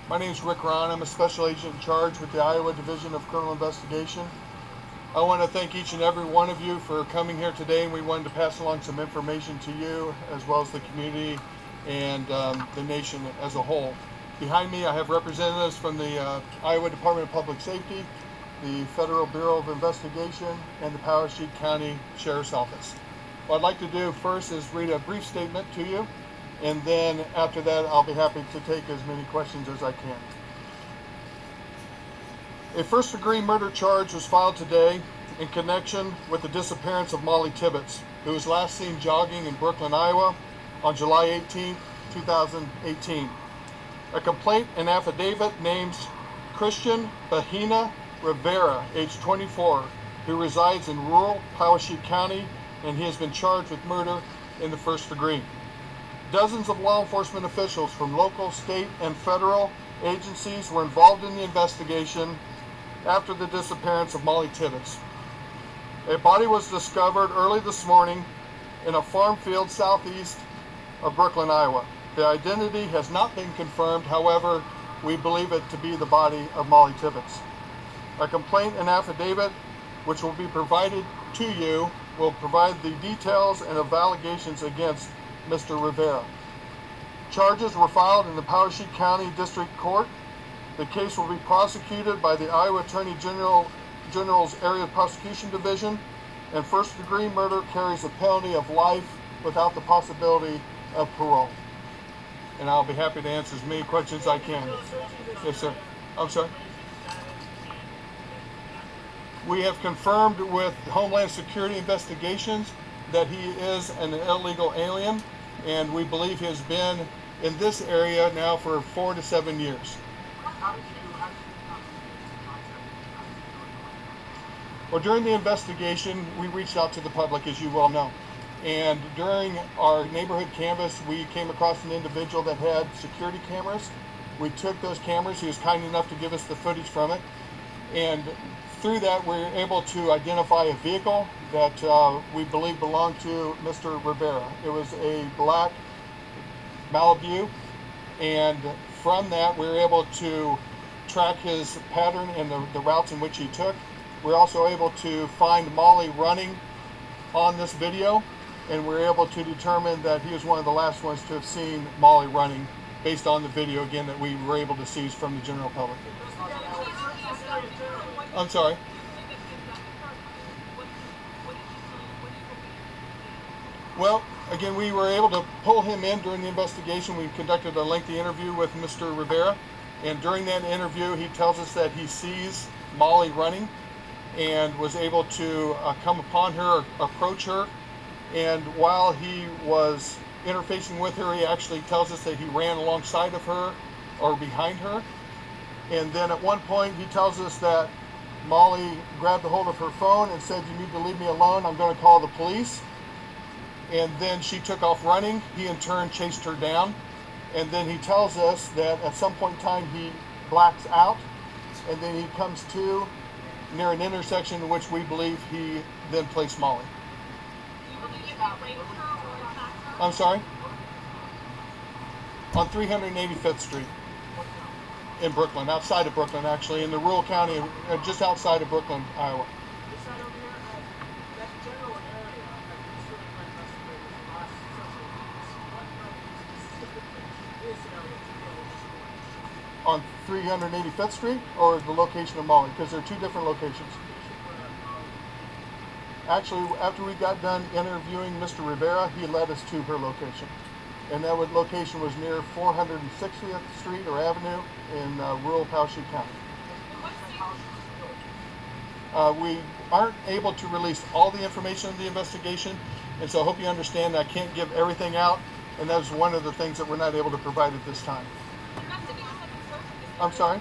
My name is Rick Ron. I'm a special agent in charge with the Iowa Division of Criminal Investigation. I want to thank each and every one of you for coming here today, and we wanted to pass along some information to you as well as the community and the nation as a whole. Behind me I have representatives from the Iowa Department of Public Safety, the Federal Bureau of Investigation, and the Poweshiek County Sheriff's Office. What I'd like to do first is read a brief statement to you, and then after that I'll be happy to take as many questions as I can. A first-degree murder charge was filed today in connection with the disappearance of Mollie Tibbetts, who was last seen jogging in Brooklyn, Iowa on July 18, 2018. A complaint and affidavit names Christian Bahina Rivera, age 24, who resides in rural Poweshiek County, and he has been charged with murder in the first degree. Dozens of law enforcement officials from local, state, and federal agencies were involved in the investigation after the disappearance of Mollie Tibbetts. A body was discovered early this morning in a farm field southeast of Brooklyn, Iowa. The identity has not been confirmed, however, we believe it to be the body of Mollie Tibbetts. A complaint and affidavit, which will be provided to you, will provide the details and of allegations against Mr. Rivera. Charges were filed in the Poweshiek County District Court. The case will be prosecuted by the Iowa Attorney General's Area Prosecution Division, and first-degree murder carries a penalty of life without the possibility of parole. And I'll be happy to answer as many questions as I can. Yes, sir. I'm sorry. We have confirmed with Homeland Security Investigations that he is an illegal alien, and we believe he has been in this area now for 4 to 7 years. Well, during the investigation, we reached out to the public, as you well know. And during our neighborhood canvass, we came across an individual that had security cameras. We took those cameras. He was kind enough to give us the footage from it. And through that, we were able to identify a vehicle that we believe belonged to Mr. Rivera. It was a black Malibu, and from that, we were able to track his pattern and the routes in which he took. We're also able to find Mollie running on this video, and we're able to determine that he was one of the last ones to have seen Mollie running based on the video, again, that we were able to seize from the general public. I'm sorry. Well, again, we were able to pull him in during the investigation. We conducted a lengthy interview with Mr. Rivera, and during that interview, he tells us that he sees Mollie running and was able to come upon her, approach her, and while he was interfacing with her, he actually tells us that he ran alongside of her or behind her. And then at one point, he tells us that Mollie grabbed a hold of her phone and said, "You need to leave me alone, I'm going to call the police." And then she took off running. He in turn chased her down. And then he tells us that at some point in time he blacks out, and then he comes to near an intersection in which we believe he then placed Mollie. I'm sorry? On 385th Street in Brooklyn, outside of Brooklyn actually, in the rural county, just outside of Brooklyn, Iowa. On 385th Street or the location of Mollie? Because there are two different locations. Actually, after we got done interviewing Mr. Rivera, he led us to her location. And that location was near 460th Street or Avenue in rural Poweshiek County. We aren't able to release all the information of the investigation, and so I hope you understand that I can't give everything out, and that is one of the things that we're not able to provide at this time. I'm sorry?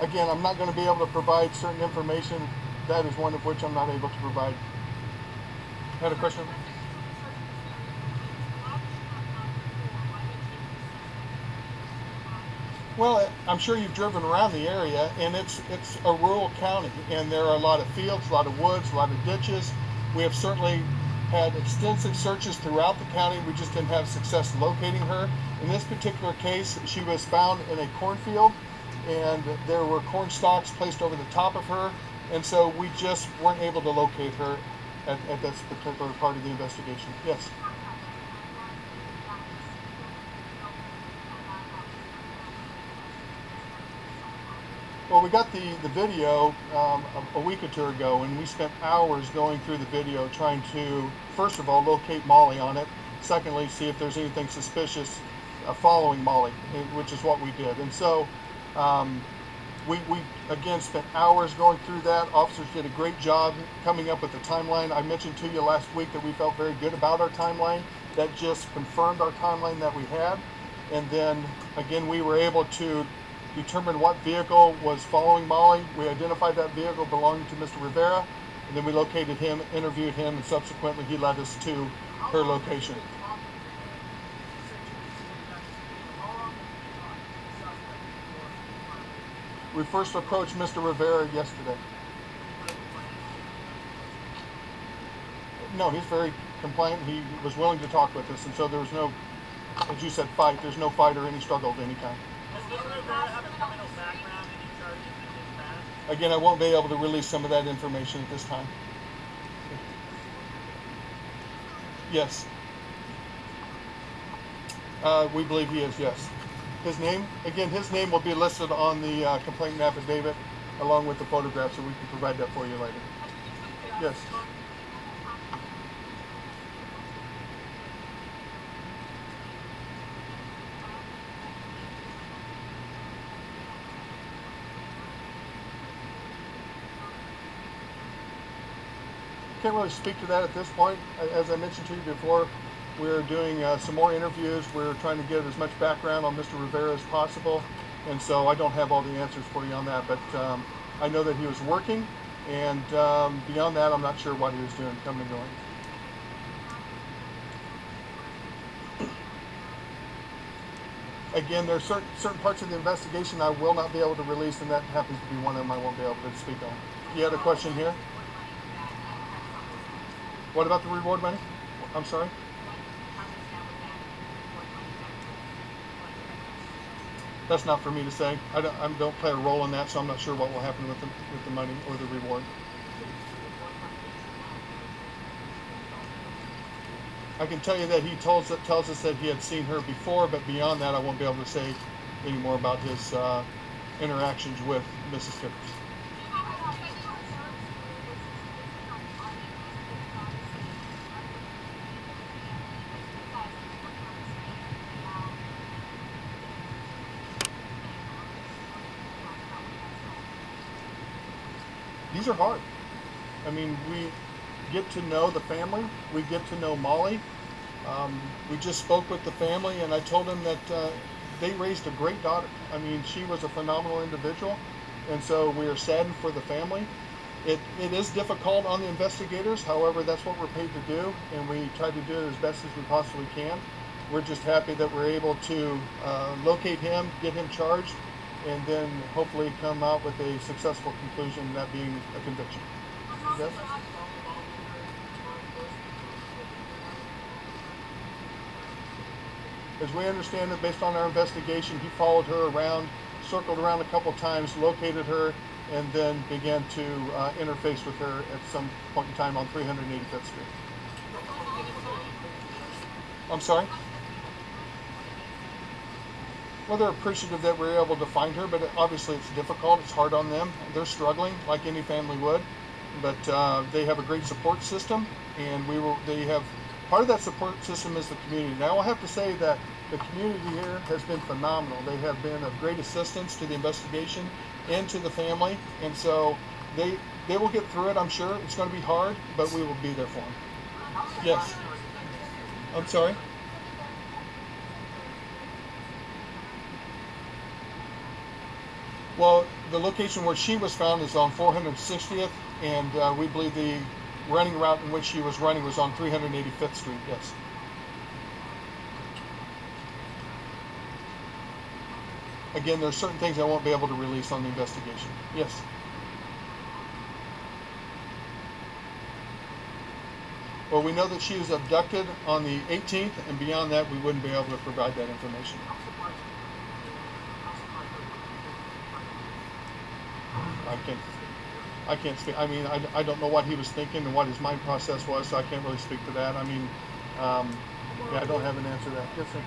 Again, I'm not going to be able to provide certain information. That is one of which I'm not able to provide. Had a question? Well, I'm sure you've driven around the area, and it's a rural county, and there are a lot of fields, a lot of woods, a lot of ditches. We have certainly had extensive searches throughout the county. We just didn't have success locating her. In this particular case, she was found in a cornfield, and there were corn stalks placed over the top of her, and so we just weren't able to locate her at this particular part of the investigation. Yes? Well, we got the video a week or two ago, and we spent hours going through the video trying to, first of all, locate Mollie on it. Secondly, see if there's anything suspicious following Mollie, which is what we did. And so we again spent hours going through that. Officers did a great job coming up with the timeline. I mentioned to you last week that we felt very good about our timeline. That just confirmed our timeline that we had. And then again, we were able to determine what vehicle was following Mollie. We identified that vehicle belonging to Mr. Rivera, and then we located him, interviewed him, and subsequently he led us to her location. We first approached Mr. Rivera yesterday. No, he's very compliant. He was willing to talk with us, and so there was no, as you said, fight. There's no fight or any struggle of any kind. Again, I won't be able to release some of that information at this time. Yes. We believe he is, yes. His name, again, his name will be listed on the complaint and affidavit along with the photograph, so we can provide that for you later. Yes. Can't really speak to that at this point. As I mentioned to you before, we're doing some more interviews. We're trying to get as much background on Mr. Rivera as possible, and so I don't have all the answers for you on that, but I know that he was working, and beyond that, I'm not sure what he was doing, coming and going. Again, there are certain parts of the investigation I will not be able to release, and that happens to be one of them I won't be able to speak on. You had a question here? What about the reward money? I'm sorry? That's not for me to say. I don't play a role in that, so I'm not sure what will happen with the money or the reward. I can tell you that he tells us that he had seen her before, but beyond that, I won't be able to say any more about his interactions with Mrs. Tibbetts. These are hard. I mean, we get to know the family. We get to know Mollie. We just spoke with the family, and I told them that they raised a great daughter. I mean, she was a phenomenal individual, and so we are saddened for the family. It is difficult on the investigators. However, that's what we're paid to do, and we try to do it as best as we possibly can. We're just happy that we're able to locate him, get him charged, and then hopefully come out with a successful conclusion, that being a conviction. Yes? As we understand it, based on our investigation, he followed her around, circled around a couple times, located her, and then began to interface with her at some point in time on 385th Street. I'm sorry? Well, they're appreciative that we're able to find her, but obviously it's difficult. It's hard on them. They're struggling like any family would, but they have a great support system, and they have part of that support system is the community. Now, I'll have to say that the community here has been phenomenal. They have been of great assistance to the investigation and to the family, and so they will get through it. I'm sure it's going to be hard, but we will be there for them. Yes. I'm sorry. Well, the location where she was found is on 460th, and we believe the running route in which she was running was on 385th Street, yes. Again, there are certain things I won't be able to release on the investigation. Yes. Well, we know that she was abducted on the 18th, and beyond that, we wouldn't be able to provide that information. I can't speak. I mean, I don't know what he was thinking and what his mind process was, so I can't really speak to that. I mean, yeah, I don't have an answer to that. Yes, sir.